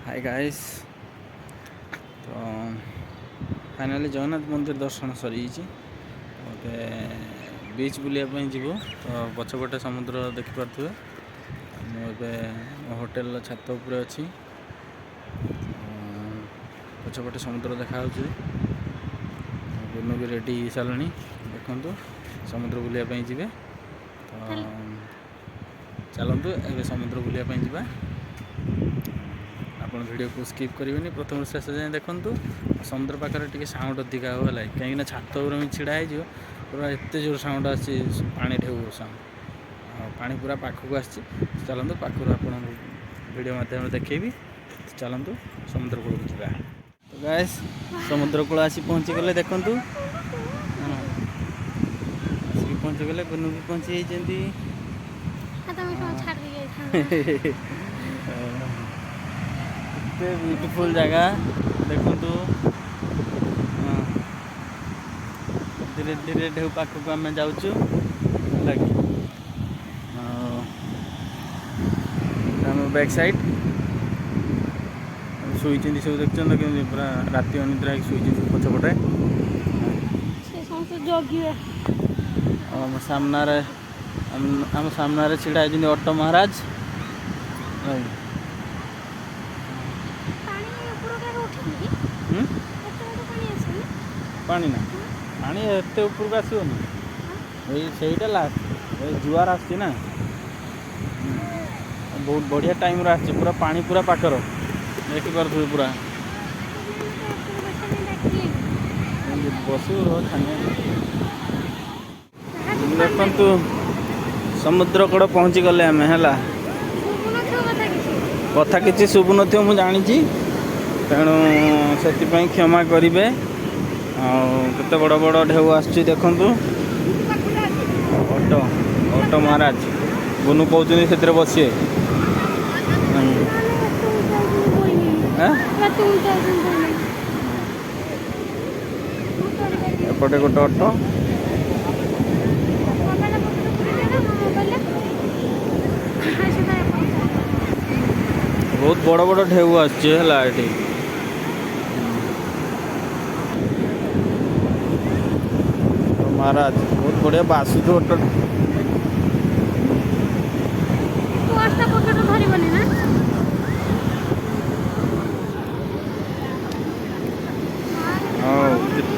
Hi guys. तो finally Jagannath मंदिर दर्शन सरी गोटे बीच बुलायापी जीवु। तो पछपटे समुद्र देखिपे मुझे होटेल छात उपर अच्छी पछपटे समुद्र देखा गुनु भी रेडी हो सारे देखु समुद्र बुलायापी जी। तो चलतु ए समुद्र बुलायापी जा। आप वीडियो को स्किप करेंगे प्रथम शेष जाए देखूँ। समुद्र पाखे टे साउंड अधिका हो कहीं छात उपर छिड़ा हो पूरा एत जोर साउंड आसी पानी ढेउ साउंड पानी पूरा पाखक आसी। चलतु पाखर आप वीडियो मध्यम देखी। चलतु समुद्र कूल को जा। तो गाइस समुद्र कूल आसी पहुँची गले देखूँ। आसिक पहुँची गले गुनु भी पहुँची जाती। ब्यूटीफुल जगह देखु। धीरे धीरे ढेउ पाखक आम जाऊँ लगे बैक साइड शुई सब देखते पूरा राति अनिद्रा शुई पछपटे आम सामने छिड़ा होती ऑटो महाराज। पानी ना पानी एत उपरक आसोनी सहीटा लास्ट जुआर आसना बहुत बढ़िया टाइम आसी पूरा पानी पूरा पाखर देखिपे पूरा बस देखु समुद्र कूल पहुँची गले आम है कथा कि शुभु न मु जानी तेणु से क्षमा करेंगे। केते बड़ बड़ ढेउ आसुची देखु ऑटो ऑटो महाराज गुनु कहते से बसिए एपटे गोटे ऑटो बहुत बड़ बड़ ढेउ आसुची है महाराज बहुत बढ़िया बासु तो ऑटो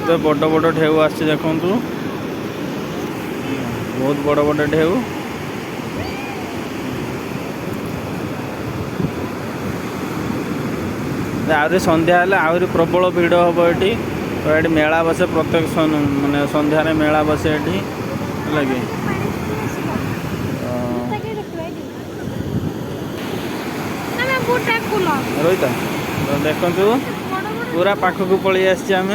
केते बड़ बड़ ढेउ आसुची देखु बहुत बड़ बड़ ढेउ। आहरी संध्या आहरी प्रबल भिड़ हम ये तो ये मेला बसे प्रत्येक मानने संध्यार मेला बसे ये लगे रोहित। तो देखु पूरा पाखक पलि आम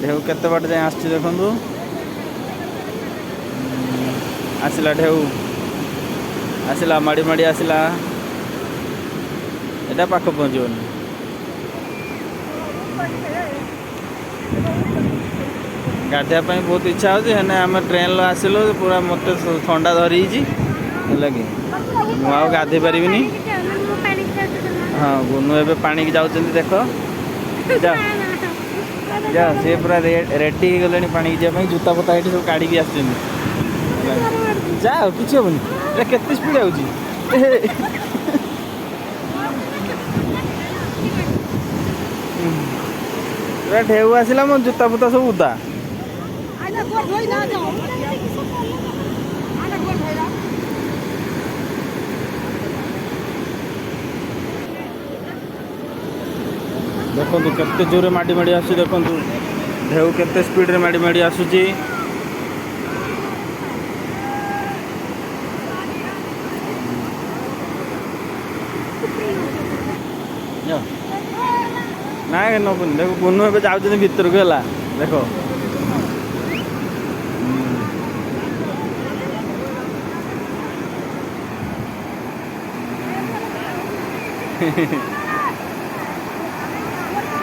ढेउ केते बाट जाए आस देखु आसला ढेउ आसला माड़ी माड़ी आसला एटा पाख पहुँचनी गाधियापाई बहुत इच्छा होती है आम ट्रेन आसिलु पूरा मत ठंडा धरी लगे मुझे गाधे पारि। हाँ गुनु ए पानी की जाऊँ देख जा जा सी पूरा रेडी हो गले पानी की जावाई जूता फता ये सब काढ़ी आस जा कि हेनी के स्पीड आऊँगी ढेउ आसला मो जूता फुता सब उदा देखो केते जोरे माड़ी माड़ी आसुची देखु ढेउ केते स्पीड रे माड़ी माड़ी आसुची। ना नबुनि देखो गुनु ए जाऊँ भीतर को है देख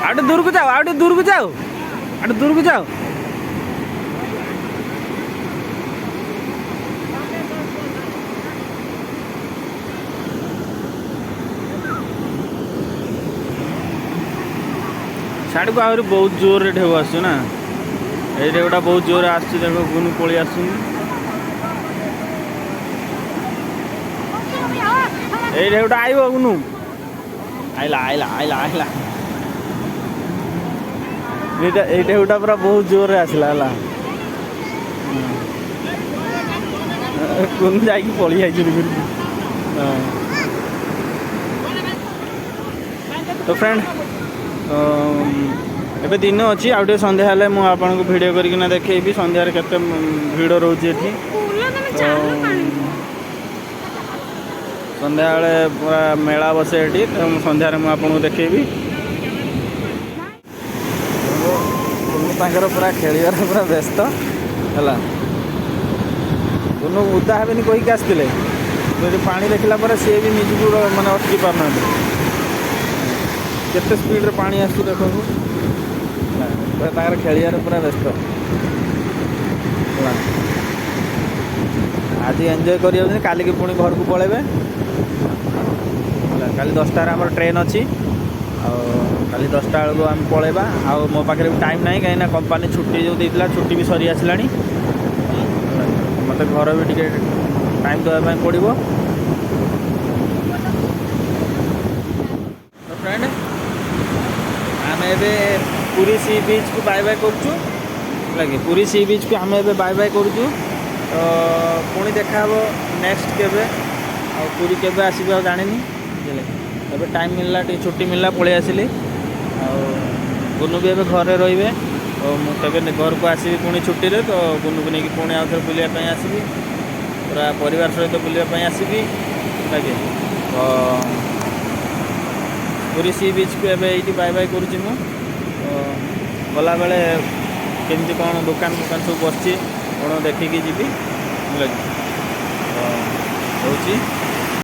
आटे दूर को जाओ आटे दूर को जाओ आटे दूर को जाओ। साड़ी को आहरी बहुत जोर रे ढेउ आसु ना ये ढेउटा बहुत जोर आसु देखो गुनु पड़ी आसु ये ढेउटा आइबो गुनु आइला आइला आइला आइला ये ढेउटा पूरा बहुत जोर रे आसला हला गुनु जाई पड़ी आइ तो फ्रेंड एबे दिन अच्छी आउटे संध्या हेले मु आपनको वीडियो करकिना देखैबी संध्या रे केते भीड़ रहउची एठी संध्या बेले पूरा मेला बसे एठी तो संध्या रे मु आपनको देखैबी तांकर पूरा खेलियार पूरा व्यस्त हला दोनों उदा हेबेनी कोई के आस्तिले जो पानी देखला पर से भी निजु माने अटकी पारना केते स्पीड रे पानी आसु देखो तार खेलियार पूरा व्यस्त आज एंजॉय करियो काली के पुणी घर को पळेबे काली 10टा रे हमर ट्रेन अछि काली 10टा बेलू आम पळेबा आ मो पाखे भी टाइम नहीं कहीं कंपनी छुट्टी जो देला छुट्टी भी सरी आसलानी मत घर भी टिके टाइम देवाई पड़ो तो फ्रेंड आम ए पुरी सी बीच को बाय बाय करूँ लगे पुरी सी बीच को आम ए बाय बाय करूँ तो पुणी देखा नेक्स्ट केबे आ पुरी केबे आसबे जानी अब टाइम मिलला छुट्टी मिलला पलि आसली गुनु भी एबे घरे रे तो मुझे घर को आसबि पुणी छुट्टी रे तो गुनु को लेकिन पुणी आउ थे बुलापी आसबि पूरा परिवार सहित बुलापी आसबि लगे तो पुरी सी बीच को एबे ये बाय बाय करुँच मु गला बेले केमती कौन दुकान दुकान सब बस कौन देखिकी जी लगे तो